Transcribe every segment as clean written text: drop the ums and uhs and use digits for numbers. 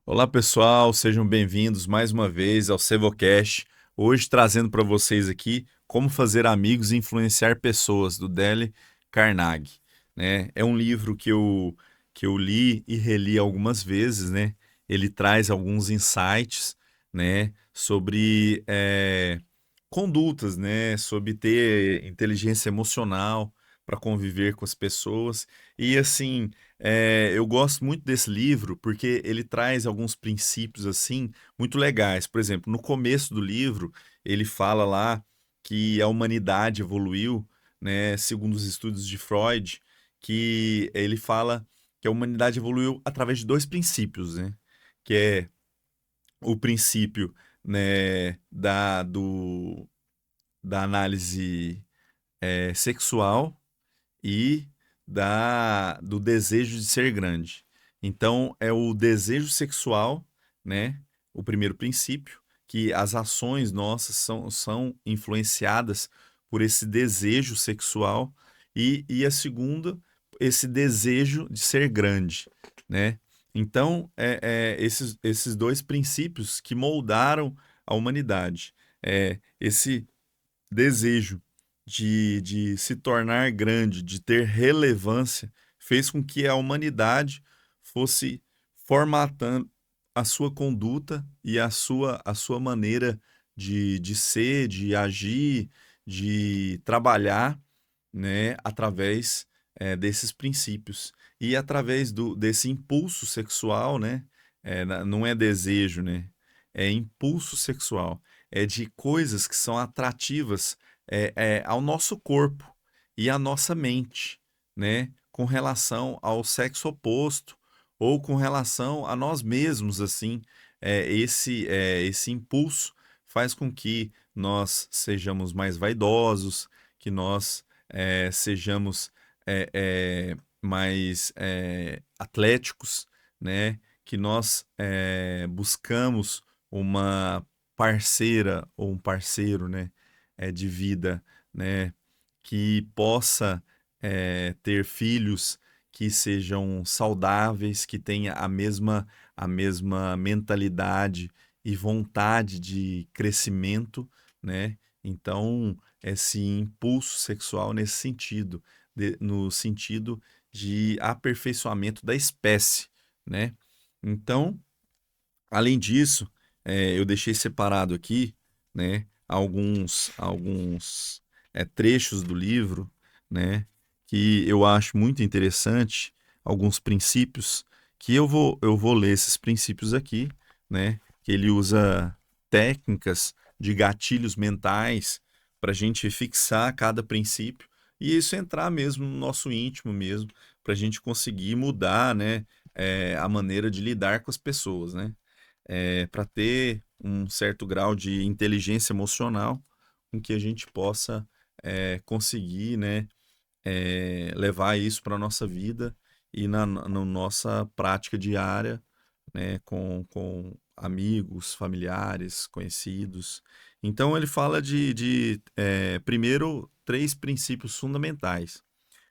Olá pessoal, sejam bem-vindos mais uma vez ao Sevocast. Hoje trazendo para vocês aqui como fazer amigos e influenciar pessoas, do Dale Carnegie, né? É um livro que eu li e reli algumas vezes, né? Ele traz alguns insights, né? Sobre condutas, né? Sobre ter inteligência emocional para conviver com as pessoas. E assim, eu gosto muito desse livro porque ele traz alguns princípios assim muito legais. Por exemplo, no começo do livro, ele fala lá que a humanidade evoluiu, né, segundo os estudos de Freud, que ele fala que a humanidade evoluiu através de dois princípios, né? Que é o princípio, né, da análise sexual e do desejo de ser grande. Então, é o desejo sexual, né? O primeiro princípio, que as ações nossas são influenciadas por esse desejo sexual, e a segunda, esse desejo de ser grande, né? Então, esses dois princípios que moldaram a humanidade. Esse desejo de se tornar grande, de ter relevância, fez com que a humanidade fosse formatando a sua conduta e a sua maneira de ser, de agir, de trabalhar, né, através desses princípios. E através desse impulso sexual, né, não é desejo, né, é impulso sexual, é de coisas que são atrativas ao nosso corpo e à nossa mente, né, com relação ao sexo oposto ou com relação a nós mesmos, assim, esse impulso faz com que nós sejamos mais vaidosos, que nós sejamos mais atléticos, né? Que nós buscamos uma parceira ou um parceiro, né? De vida, né? Que possa ter filhos que sejam saudáveis, que tenha a mesma mentalidade e vontade de crescimento, né? Então, esse impulso sexual nesse sentido, no sentido de aperfeiçoamento da espécie, né? Então, além disso, eu deixei separado aqui, né, alguns trechos do livro, né, que eu acho muito interessante, alguns princípios, que eu vou ler esses princípios aqui, né, que ele usa técnicas de gatilhos mentais para a gente fixar cada princípio e isso entrar mesmo no nosso íntimo mesmo, para a gente conseguir mudar, né, a maneira de lidar com as pessoas, né? Para ter um certo grau de inteligência emocional com que a gente possa conseguir, né, levar isso para a nossa vida e na nossa prática diária, né, com amigos, familiares, conhecidos. Então ele fala primeiro, três princípios fundamentais.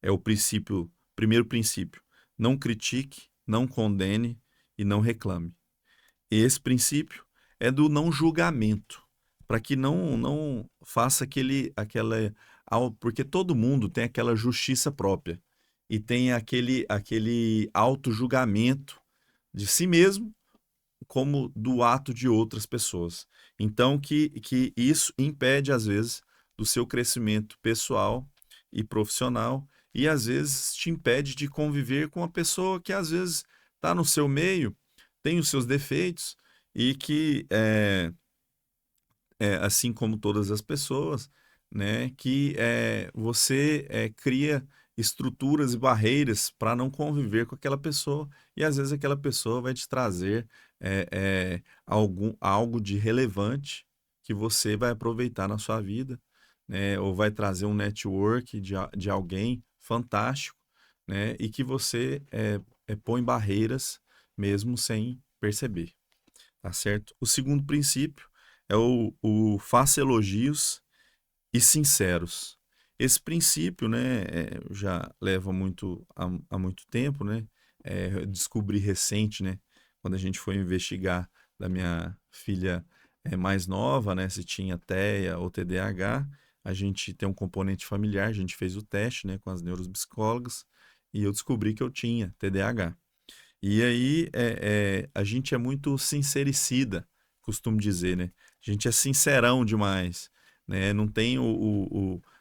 É o primeiro princípio, não critique, não condene e não reclame. Esse princípio é do não julgamento, para que não faça porque todo mundo tem aquela justiça própria e tem aquele auto-julgamento de si mesmo como do ato de outras pessoas. Então que isso impede às vezes do seu crescimento pessoal e profissional e às vezes te impede de conviver com uma pessoa que às vezes está no seu meio, tem os seus defeitos e que assim como todas as pessoas, né, que você cria estruturas e barreiras para não conviver com aquela pessoa e às vezes aquela pessoa vai te trazer algo de relevante que você vai aproveitar na sua vida, né, ou vai trazer um network de alguém fantástico, né, e que você põe barreiras mesmo sem perceber. Tá certo? O segundo princípio é o faça elogios e sinceros. Esse princípio, né, já leva há muito tempo, né? Descobri recente, né? quando a gente foi investigar da minha filha mais nova, né, se tinha TEA ou TDAH, a gente tem um componente familiar, a gente fez o teste, né, com as neuropsicólogas e eu descobri que eu tinha TDAH. E aí a gente é muito sincericida, costumo dizer, né? A gente é sincerão demais, né? Não tem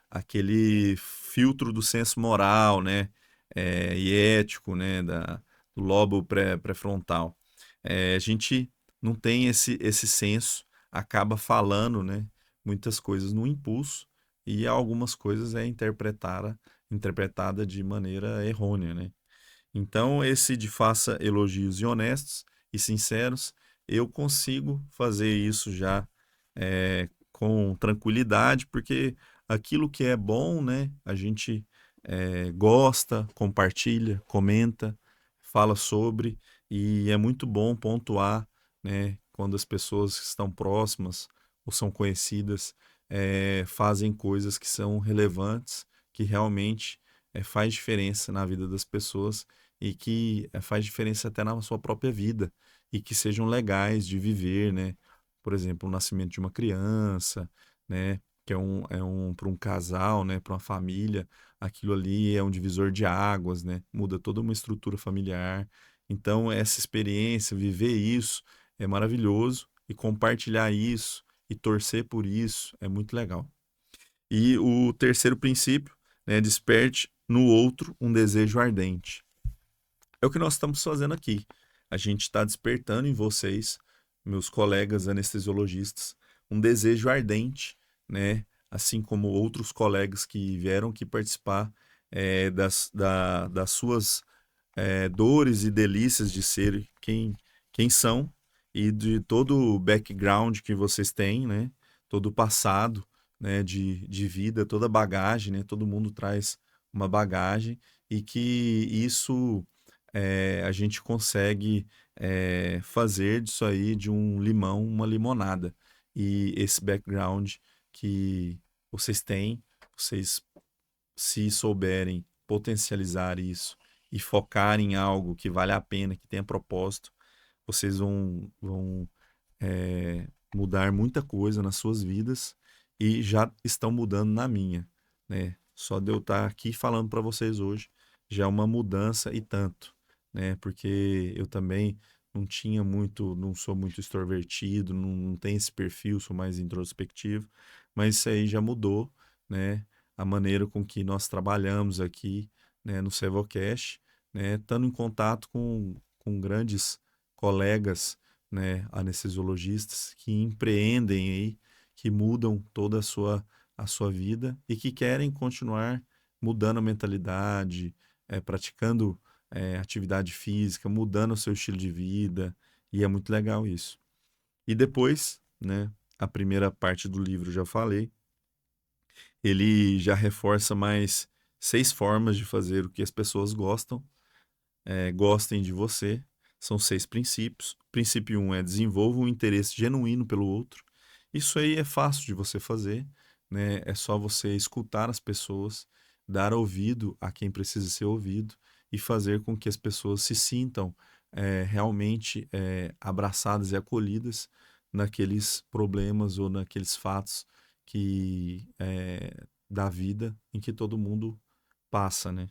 aquele filtro do senso moral, né? E ético, né? Do lobo pré-frontal. A gente não tem esse senso, acaba falando, né? Muitas coisas no impulso e algumas coisas é interpretada de maneira errônea, né? Então, esse de faça elogios e honestos e sinceros, eu consigo fazer isso já com tranquilidade, porque aquilo que é bom, né, a gente gosta, compartilha, comenta, fala sobre, e é muito bom pontuar, né, quando as pessoas que estão próximas ou são conhecidas fazem coisas que são relevantes, que realmente faz diferença na vida das pessoas e que faz diferença até na sua própria vida e que sejam legais de viver, né? Por exemplo, o nascimento de uma criança, né? Que é um para um casal, né? Para uma família, aquilo ali é um divisor de águas, né? Muda toda uma estrutura familiar. Então, essa experiência, viver isso é maravilhoso e compartilhar isso e torcer por isso é muito legal. E o terceiro princípio, né? Desperte no outro um desejo ardente. É o que nós estamos fazendo aqui. A gente está despertando em vocês, meus colegas anestesiologistas, um desejo ardente, né? Assim como outros colegas que vieram aqui participar das suas dores e delícias de ser quem são e de todo o background que vocês têm, né? Todo o passado, né? De vida, toda a bagagem, né? Todo mundo traz uma bagagem e que isso a gente consegue fazer disso aí de um limão uma limonada. E esse background que vocês têm, vocês se souberem potencializar isso e focar em algo que vale a pena, que tenha propósito, vocês vão mudar muita coisa nas suas vidas e já estão mudando na minha, né? Só de eu estar aqui falando para vocês hoje já é uma mudança e tanto, né? Porque eu também não tinha muito, não sou muito extrovertido, não tenho esse perfil, sou mais introspectivo, mas isso aí já mudou, né? A maneira com que nós trabalhamos aqui, né, no Sevocast, né? Estando em contato com grandes colegas, né, anestesiologistas que empreendem aí, que mudam toda a sua vida e que querem continuar mudando a mentalidade, praticando atividade física, mudando o seu estilo de vida, e é muito legal isso. E depois, né, a primeira parte do livro já falei, ele já reforça mais 6 formas de fazer o que as pessoas gostem de você. São 6 princípios. Princípio 1 é desenvolva um interesse genuíno pelo outro. Isso aí é fácil de você fazer, né? É só você escutar as pessoas, dar ouvido a quem precisa ser ouvido e fazer com que as pessoas se sintam realmente abraçadas e acolhidas naqueles problemas ou naqueles fatos que da vida em que todo mundo passa, né?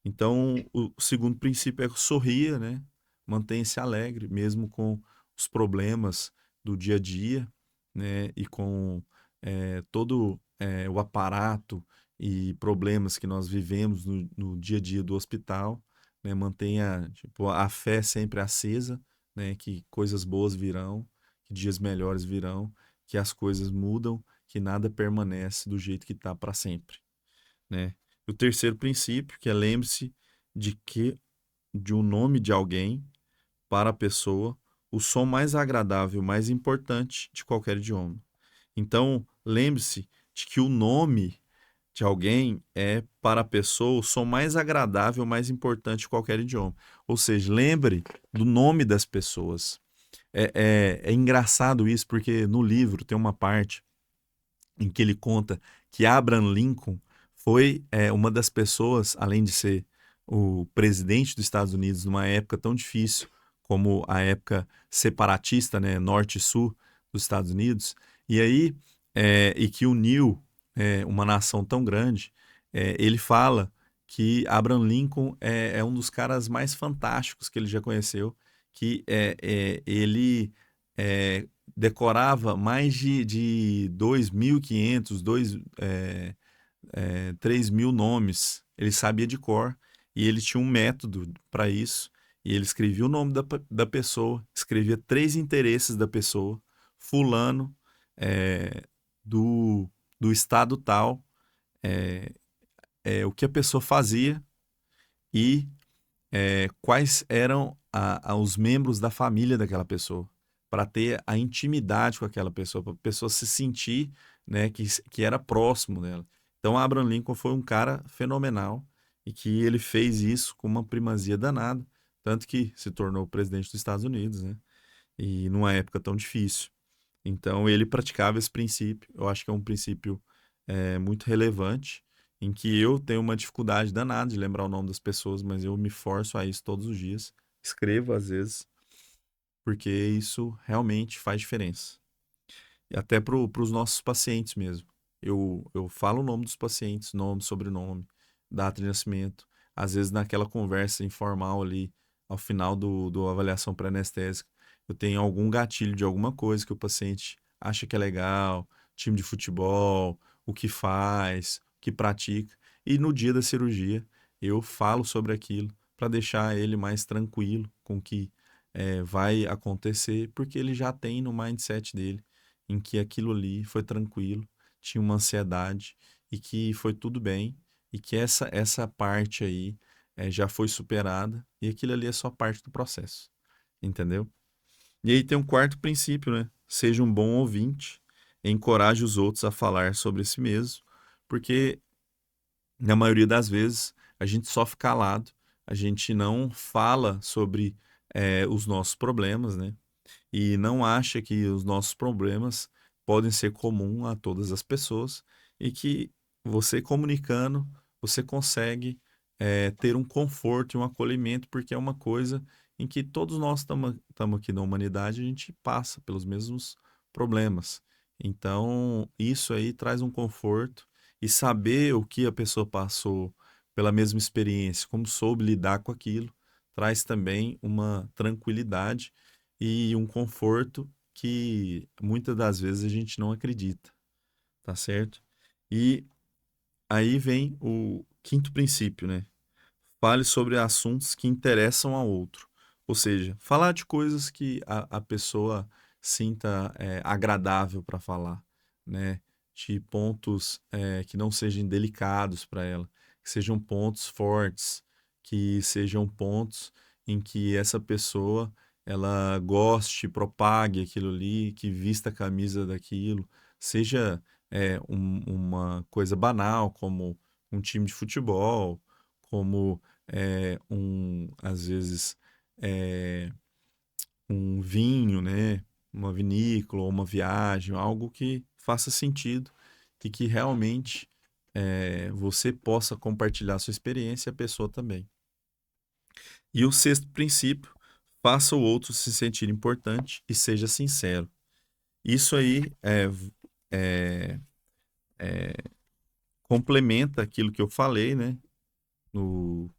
Então, o segundo princípio é sorria, né? Mantenha-se alegre, mesmo com os problemas do dia a dia, né? E com todo o aparato e problemas que nós vivemos no dia a dia do hospital, né? Mantenha, tipo, a fé sempre acesa, né? Que coisas boas virão, que dias melhores virão, que as coisas mudam, que nada permanece do jeito que está para sempre, né? O terceiro princípio, que é lembre-se de um nome de alguém para a pessoa, o som mais agradável, mais importante de qualquer idioma. Então, lembre-se de que o nome de alguém é para a pessoa o som mais agradável, mais importante de qualquer idioma. Ou seja, lembre do nome das pessoas. É engraçado isso, porque no livro tem uma parte em que ele conta que Abraham Lincoln foi uma das pessoas, além de ser o presidente dos Estados Unidos numa época tão difícil como a época separatista, né, norte e sul dos Estados Unidos, e aí, e que uniu uma nação tão grande, ele fala que Abraham Lincoln é um dos caras mais fantásticos que ele já conheceu, que ele decorava mais de 2.500, 3.000 nomes, ele sabia de cor, e ele tinha um método para isso, e ele escrevia o nome da pessoa, escrevia 3 interesses da pessoa, fulano, é, do, do estado tal, é, o que a pessoa fazia e quais eram os membros da família daquela pessoa, para ter a intimidade com aquela pessoa, para a pessoa se sentir, né, que era próximo dela. Então, Abraham Lincoln foi um cara fenomenal e que ele fez isso com uma primazia danada, tanto que se tornou presidente dos Estados Unidos, né? E numa época tão difícil. Então, ele praticava esse princípio. Eu acho que é um princípio muito relevante, em que eu tenho uma dificuldade danada de lembrar o nome das pessoas, mas eu me forço a isso todos os dias. Escrevo às vezes, porque isso realmente faz diferença. E até para os nossos pacientes mesmo. Eu falo o nome dos pacientes, nome, sobrenome, data de nascimento. Às vezes naquela conversa informal ali, ao final do avaliação pré-anestésica, eu tenho algum gatilho de alguma coisa que o paciente acha que é legal, time de futebol, o que faz, o que pratica. E no dia da cirurgia, eu falo sobre aquilo para deixar ele mais tranquilo com o que vai acontecer, porque ele já tem no mindset dele em que aquilo ali foi tranquilo, tinha uma ansiedade e que foi tudo bem e que essa parte aí já foi superada e aquilo ali é só parte do processo, entendeu? E aí tem um quarto princípio, né? Seja um bom ouvinte, encoraje os outros a falar sobre si mesmo, porque na maioria das vezes a gente só fica calado, a gente não fala sobre os nossos problemas, né? E não acha que os nossos problemas podem ser comum a todas as pessoas e que você comunicando, você consegue ter um conforto e um acolhimento, porque é uma coisa em que todos nós estamos aqui na humanidade, a gente passa pelos mesmos problemas. Então, isso aí traz um conforto e saber o que a pessoa passou pela mesma experiência, como soube lidar com aquilo, traz também uma tranquilidade e um conforto que muitas das vezes a gente não acredita, tá certo? E aí vem o quinto princípio, né? Fale sobre assuntos que interessam ao outro. Ou seja, falar de coisas que a pessoa sinta agradável para falar, né? De pontos que não sejam delicados para ela, que sejam pontos fortes, que sejam pontos em que essa pessoa ela goste, propague aquilo ali, que vista a camisa daquilo, seja uma coisa banal como um time de futebol, como às vezes, é, um vinho, né? Uma vinícola ou uma viagem, algo que faça sentido e que realmente você possa compartilhar sua experiência e a pessoa também. E o sexto princípio, faça o outro se sentir importante e seja sincero. Isso aí é, complementa aquilo que eu falei, né? No,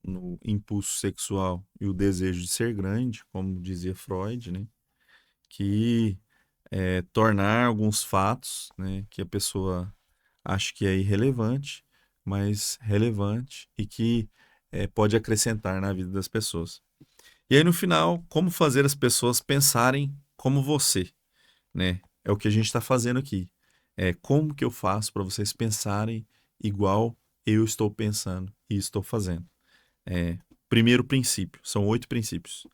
no impulso sexual e o desejo de ser grande, como dizia Freud, né? Que tornar alguns fatos, né, que a pessoa acha que é irrelevante, mas relevante e que pode acrescentar na vida das pessoas. E aí no final, como fazer as pessoas pensarem como você, né? É o que a gente está fazendo aqui. Como que eu faço para vocês pensarem igual eu estou pensando e estou fazendo. É, primeiro princípio, são 8 princípios.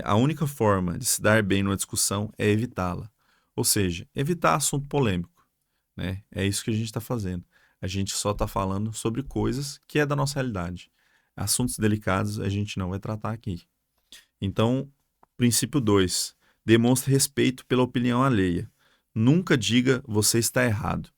A única forma de se dar bem numa discussão é evitá-la. Ou seja, evitar assunto polêmico, né? É isso que a gente está fazendo. A gente só está falando sobre coisas que é da nossa realidade. Assuntos delicados a gente não vai tratar aqui. Então, princípio 2: demonstre respeito pela opinião alheia. Nunca diga você está errado,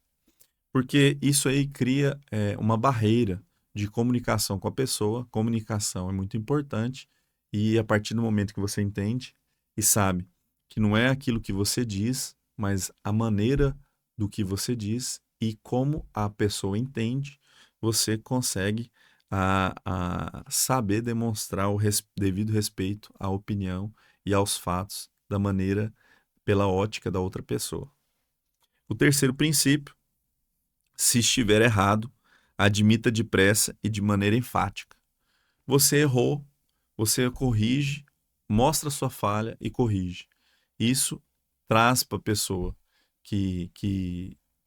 porque isso aí cria uma barreira de comunicação com a pessoa. Comunicação é muito importante E a partir do momento que você entende e sabe que não é aquilo que você diz, mas a maneira do que você diz e como a pessoa entende, você consegue a saber demonstrar o devido respeito à opinião e aos fatos da maneira pela ótica da outra pessoa. O terceiro princípio, se estiver errado, admita depressa e de maneira enfática. Você errou, você corrige, mostra sua falha e corrige. Isso traz para a pessoa que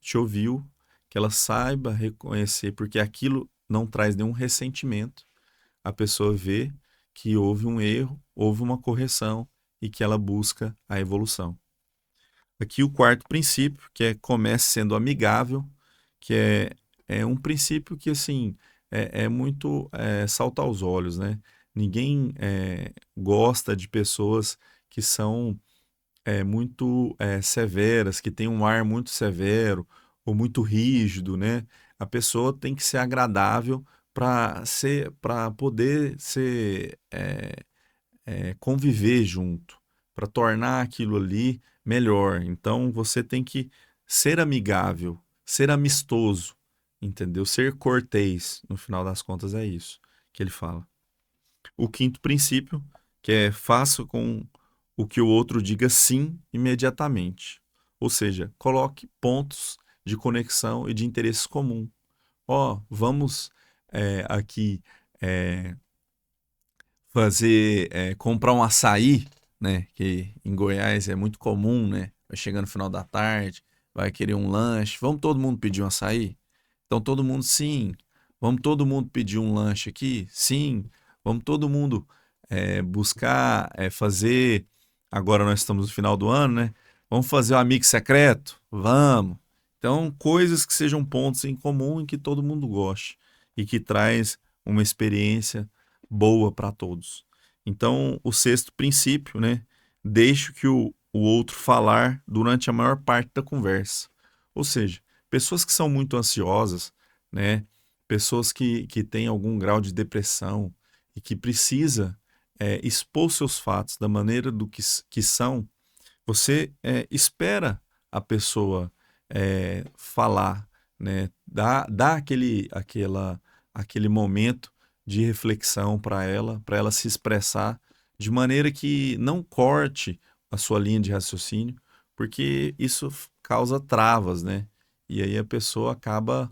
te ouviu, que ela saiba reconhecer, porque aquilo não traz nenhum ressentimento. A pessoa vê que houve um erro, houve uma correção e que ela busca a evolução. Aqui o quarto princípio, que é comece sendo amigável, que é um princípio que, assim, é muito salta aos olhos, né? Ninguém gosta de pessoas que são muito severas, que têm um ar muito severo ou muito rígido, né? A pessoa tem que ser agradável para poder ser conviver junto, para tornar aquilo ali melhor. Então você tem que ser amigável, ser amistoso, entendeu? Ser cortês, no final das contas é isso que ele fala. O quinto princípio, que é faça com o que o outro diga sim imediatamente. Ou seja, coloque pontos de conexão e de interesse comum. Ó, vamos aqui é, comprar um açaí, né? Que em Goiás é muito comum, né? Vai chegando no final da tarde, vai querer um lanche. Vamos todo mundo pedir um açaí? Então todo mundo sim. Vamos todo mundo pedir um lanche aqui? Sim. Vamos todo mundo buscar fazer. Agora nós estamos no final do ano, né? Vamos fazer o amigo secreto? Vamos. Então, coisas que sejam pontos em comum e que todo mundo goste e que traz uma experiência boa para todos. Então, o sexto princípio, né? Deixe que o outro falar durante a maior parte da conversa. Ou seja, pessoas que são muito ansiosas, né? Pessoas que têm algum grau de depressão e que precisa expor seus fatos da maneira do que são, você espera a pessoa falar, né? Dá aquele momento de reflexão para ela se expressar de maneira que não corte a sua linha de raciocínio, porque isso causa travas, né? E aí a pessoa acaba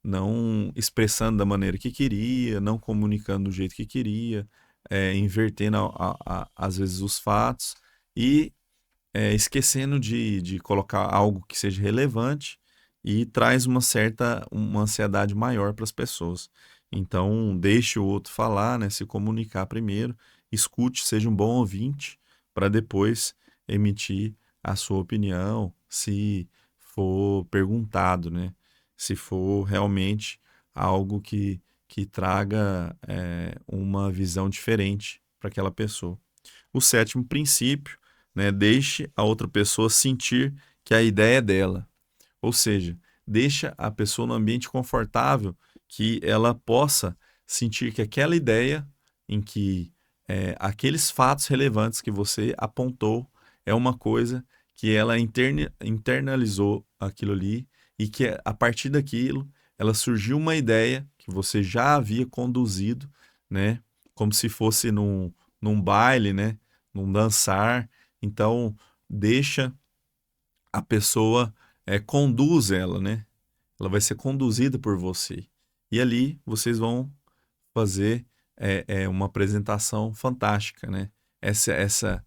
não expressando da maneira que queria, não comunicando do jeito que queria, invertendo às vezes os fatos e esquecendo de colocar algo que seja relevante e traz uma ansiedade maior para as pessoas. Então, deixe o outro falar, né, se comunicar primeiro, escute, seja um bom ouvinte, para depois emitir a sua opinião, se for perguntado, né, se for realmente algo que traga uma visão diferente para aquela pessoa. O sétimo princípio, né, deixe a outra pessoa sentir que a ideia é dela. Ou seja, deixa a pessoa no ambiente confortável que ela possa sentir que aquela ideia em que aqueles fatos relevantes que você apontou é uma coisa que ela internalizou aquilo ali e que a partir daquilo ela surgiu uma ideia que você já havia conduzido, né? Como se fosse num baile, né? Num dançar. Então, deixa a pessoa conduz ela, né? Ela vai ser conduzida por você. E ali vocês vão fazer uma apresentação fantástica, né? Essa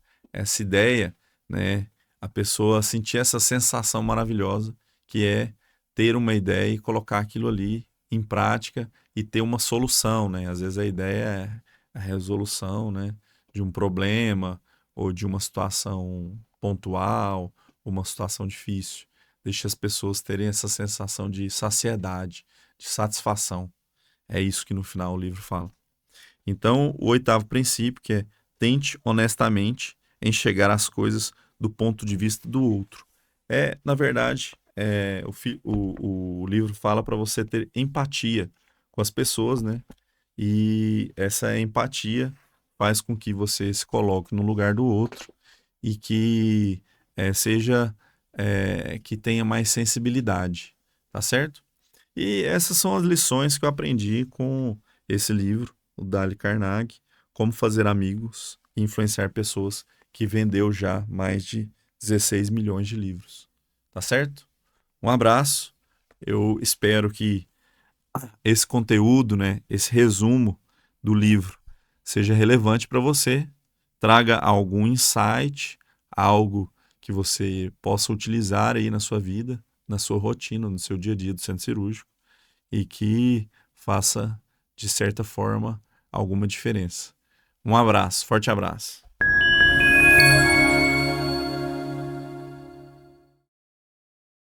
ideia, né? A pessoa sentir essa sensação maravilhosa que é ter uma ideia e colocar aquilo ali em prática e ter uma solução, né? Às vezes a ideia é a resolução, né? De um problema ou de uma situação pontual, uma situação difícil. Deixa as pessoas terem essa sensação de saciedade, de satisfação. É isso que no final o livro fala. Então, o oitavo princípio, que é tente honestamente enxergar as coisas do ponto de vista do outro. Na verdade, o livro fala para você ter empatia com as pessoas, né? e essa empatia faz com que você se coloque no lugar do outro e que seja que tenha mais sensibilidade, tá certo? E essas são as lições que eu aprendi com esse livro, o Dale Carnegie, Como Fazer Amigos e Influenciar Pessoas, que vendeu já mais de 16 milhões de livros. Tá certo? Um abraço. Eu espero que esse conteúdo, né, esse resumo do livro seja relevante para você, traga algum insight, algo que você possa utilizar aí na sua vida, na sua rotina, no seu dia a dia do centro cirúrgico e que faça, de certa forma, alguma diferença. Um abraço, forte abraço.